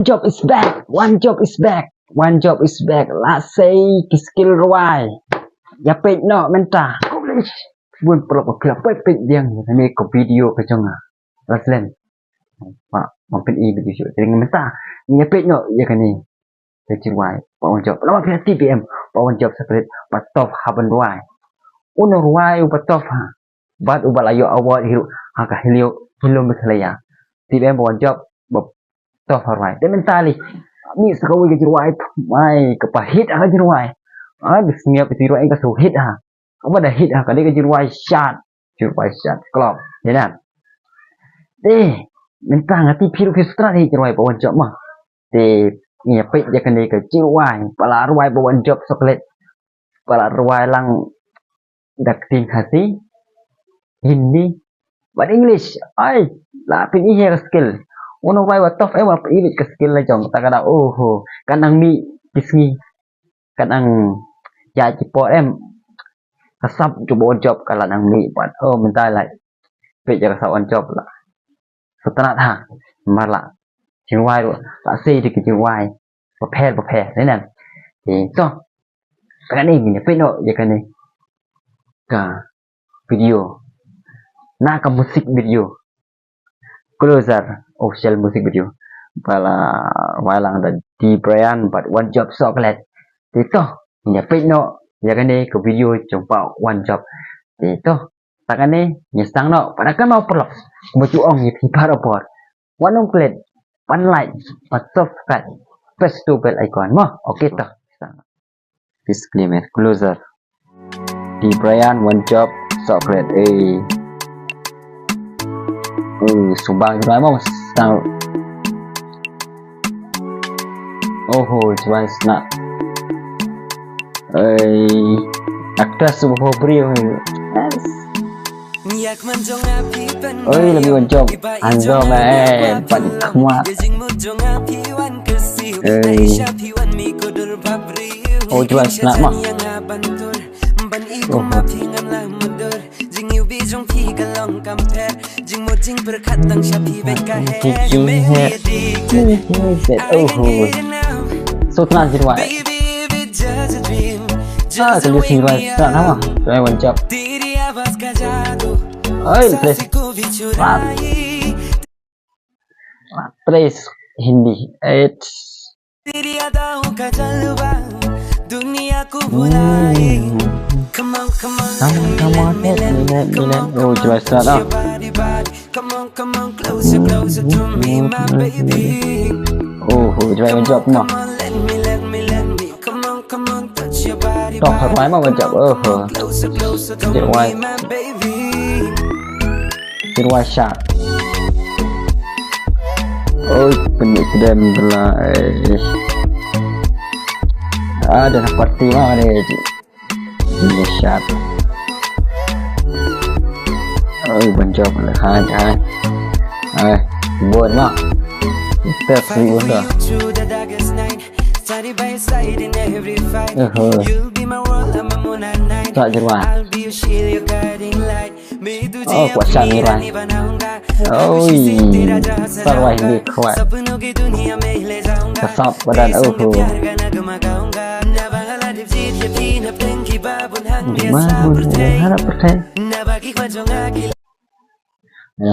Job is back. One job is back. One job is back. Let's say skill ruai. Ya pek no menta. Buồn pro của club pek diang ni ko video ke jonga. Raslen. Pak, mampin I video dengan menta. Ya pek no ya kani. Jadi ruai. One job. Lama kena TPM. One job separate. Patov haban ruai. Uno ruai upatov ha. Bat ubal ayo awal hiru. Haka hilio mikhlaya. TPM one job. Toh ruai. Dan mentali. Ni sakawi ke ruai. Mai kepahit aga ruai. Bisniap itu ruai ka suhit ha. Apa dah hit ha kali ke ruai shot. Ruai shot klop. Ya kan? Mentang ati piru fistra ni ruai bawan job mah. Ni pek je kene ke ruai. Pala ruai bawan job soklet. Pala ruai lang dak ting hati. Hindi. But English. Ai, la pin I skill. Uno vai wa tof wa I ke skill la jong ta kada oh kanang mi bisngi. Kanang ya cipot kasap coba on job kalau nang mi pat mentai lại pe ja kasap on job la setelah ha marla ching wai rồi ta si thì ching waiประเภท thế này thì to cái này mình pe no ya cái này ka video na ka musik video closer official music video pala walang da di Brian but one job chocolate thì to mình pe no ya kan ni ke video jumpa one job itu takkan ni nyestang no pada kan mau perlu baju ong ni pipa report one on plate one light but subscribe press to bell icon mah okey tak disclaimer closer di Brian one job chocolate sumbang juga mau sang cuman nak aktor sebuah brio lebih mencok anda pada kemah jual snack mah so tenang jiwa kalau sini tak nama saya one job please Hindi coba start coba one job mah Top thoải mà mình chậm Chị quay shot ôi penyik dem lah ada seperti mana ini shot ôi job là hai buồn mà test đi uống được Tak jeruan. Kuat sangat jeruan. Sarwai ni kuat. Kesap badan harap percaya.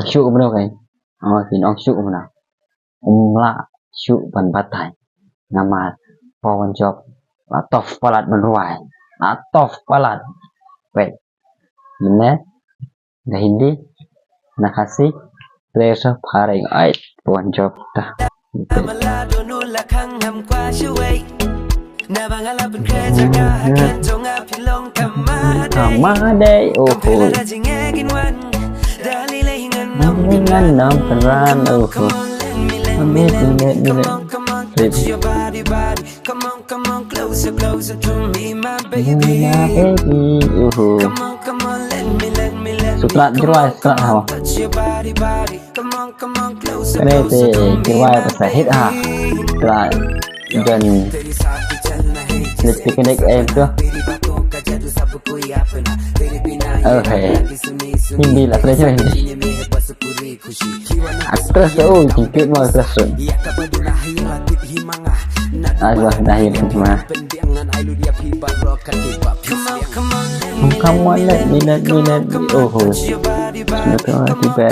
Syuk benar kan? Kini syuk benar. Lah syuk ban batai. Nama One job tof palat menuai tof palat wait mana dah Hindi nak kasih pleasure paring one job dah sama deh dengan nam peran Come on, closer to me, my baby. Come on, let me. Suklat jeruai, suklat hao. Cái này thì jeruai phải hit ha. Lại gần lịch cái này em chưa? Hindi lah pleasure Hindi. Actress tu, jikit mau actress. Allah dahil cuma come on let me oh tiba-tiba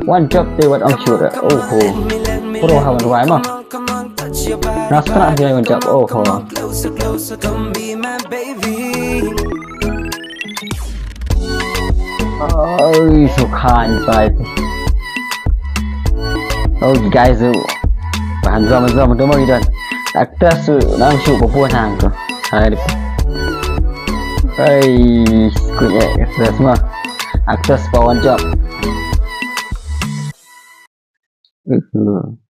one job they what I'm sure oh pro hawan ruai mah rastra dia one job oh ôi số khan sai oh guys bahan zaman tu mau idan aktas nang su popuan hang tu hai kuya aktas mah aktas pawan job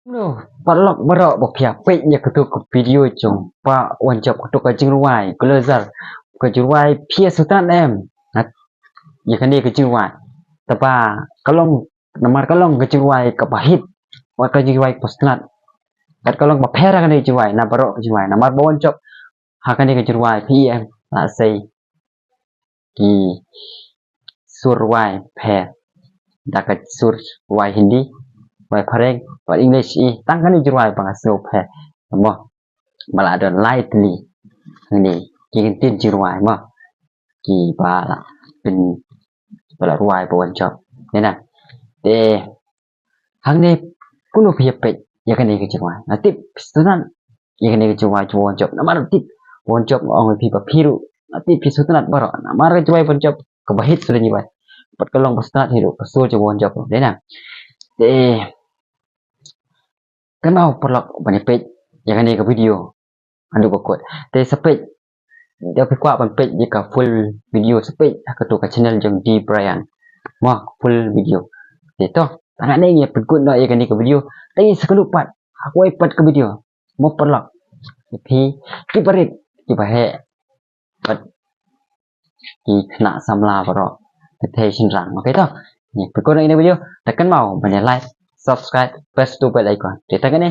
no palok berok bokya pe nya ketuk video chung pa wan job ketuk ka jingruai kelezar ka jingruai phia sutan em ya kan dia kejirwai tapi kalau nomor kalau kejirwai kepahit wat kejirwai postnat kat kalau bapera kan dia kejirwai na barok kejirwai nomor bawon job akan dia kejirwai PM la sei ki surwai phe dakat surwai hindi wai pareng wai english i tang kan dia kejirwai pangaso phe mo mala don lightly ni ki tin kejirwai mo ki baเป็นเวลารวยบนจบเนี่ยนะแต่ครั้งนี้กูนึกเพียบเป็ดยังกันนี่ก็จะว่านะทิปสุดนั้นยังกันนี่ก็จะว่าบนจบน้ำมันทิปบนจบเอาเงินพี่แบบพี่รู้นะทิปพิสุดนั้นบ้าน้ำมันก็จะว่าบนจบก็bahit sudah ni baik pat kalau pasnat hidup kesul je bon job dia nahแต่kan mau perlu banyak page yang kan ni ke video anu bakutแต่สเปคเดี๋ยวพี่กว่ามันเป็นยี่กับ full video สเปซก็ตัวกับ channel อย่าง D Brian มา full video เดี๋ยวต่อtangan ni ya pergut nak ya kan ni ke video tapi sekelupat aku ipat ke video mau perlak tapi kibarit kibahe pat ki kena samla baro attention rang oke toh ni pergut ini video tekan mau banyak like subscribe press tu bell icon kita kan ni